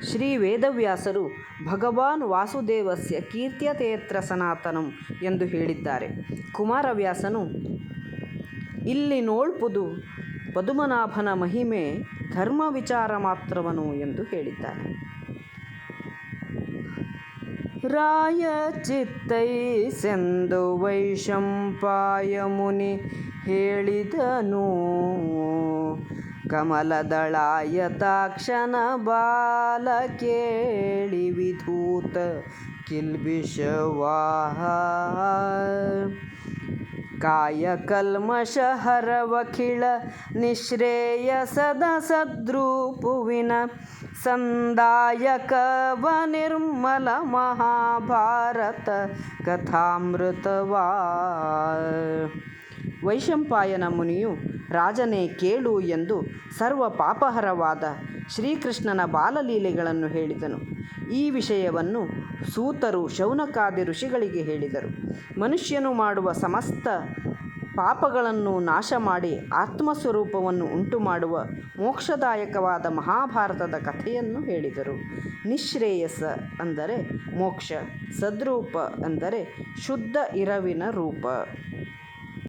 ಶ್ರೀ ವೇದವ್ಯಾಸರು ಭಗವಾನ್ ವಾಸುದೇವಸ್ಯ ಕೀರ್ತ್ಯತೆಯತ್ರ ಸನಾತನಂ ಎಂದು ಹೇಳಿದ್ದಾರೆ. ಕುಮಾರವ್ಯಾಸನು ಇಲ್ಲಿ ನೋಳ್ಪುದು ಪದುಮನಾಭನ ಮಹಿಮೆ ಧರ್ಮ ವಿಚಾರ ಮಾತ್ರವನು ಎಂದು ಹೇಳಿದ್ದಾನೆ. ರಾಯ ಚಿತ್ತೈಸೆಂದು ವೈಶಂಪಾಯ ಮುನಿ ಹೇಳಿದನು, ಕಮಲದಳಾಯತಾಕ್ಷನ ಬಾಲ ಕೇಳಿ ವಿಧೂತ ಕಿಲ್ಬಿಷವಾಹ. ಕಾಯ ಕಲ್ಮಷ ಹರವಖಿಳ ನಿಶ್ರೇಯಸದ ಸದ್ರೂಪುವಿನ ಸಂದಾಯಕವ ನಿರ್ಮಲ ಮಹಾಭಾರತ ಕಥಾಮೃತವಾ. ವೈಶಂಪಾಯನ ಮುನಿಯು ರಾಜನೇ ಕೇಳು ಎಂದು ಸರ್ವ ಪಾಪಹರವಾದ ಶ್ರೀಕೃಷ್ಣನ ಬಾಲಲೀಲೆಗಳನ್ನು ಹೇಳಿದನು. ಈ ವಿಷಯವನ್ನು ಸೂತರು ಶೌನಕಾದಿ ಋಷಿಗಳಿಗೆ ಹೇಳಿದರು. ಮನುಷ್ಯನು ಮಾಡುವ ಸಮಸ್ತ ಪಾಪಗಳನ್ನು ನಾಶ ಮಾಡಿ ಆತ್ಮಸ್ವರೂಪವನ್ನು ಉಂಟು ಮಾಡುವ ಮೋಕ್ಷದಾಯಕವಾದ ಮಹಾಭಾರತದ ಕಥೆಯನ್ನು ಹೇಳಿದರು. ನಿಶ್ರೇಯಸ ಅಂದರೆ ಮೋಕ್ಷ, ಸದ್ರೂಪ ಅಂದರೆ ಶುದ್ಧ ಇರವಿನ ರೂಪ.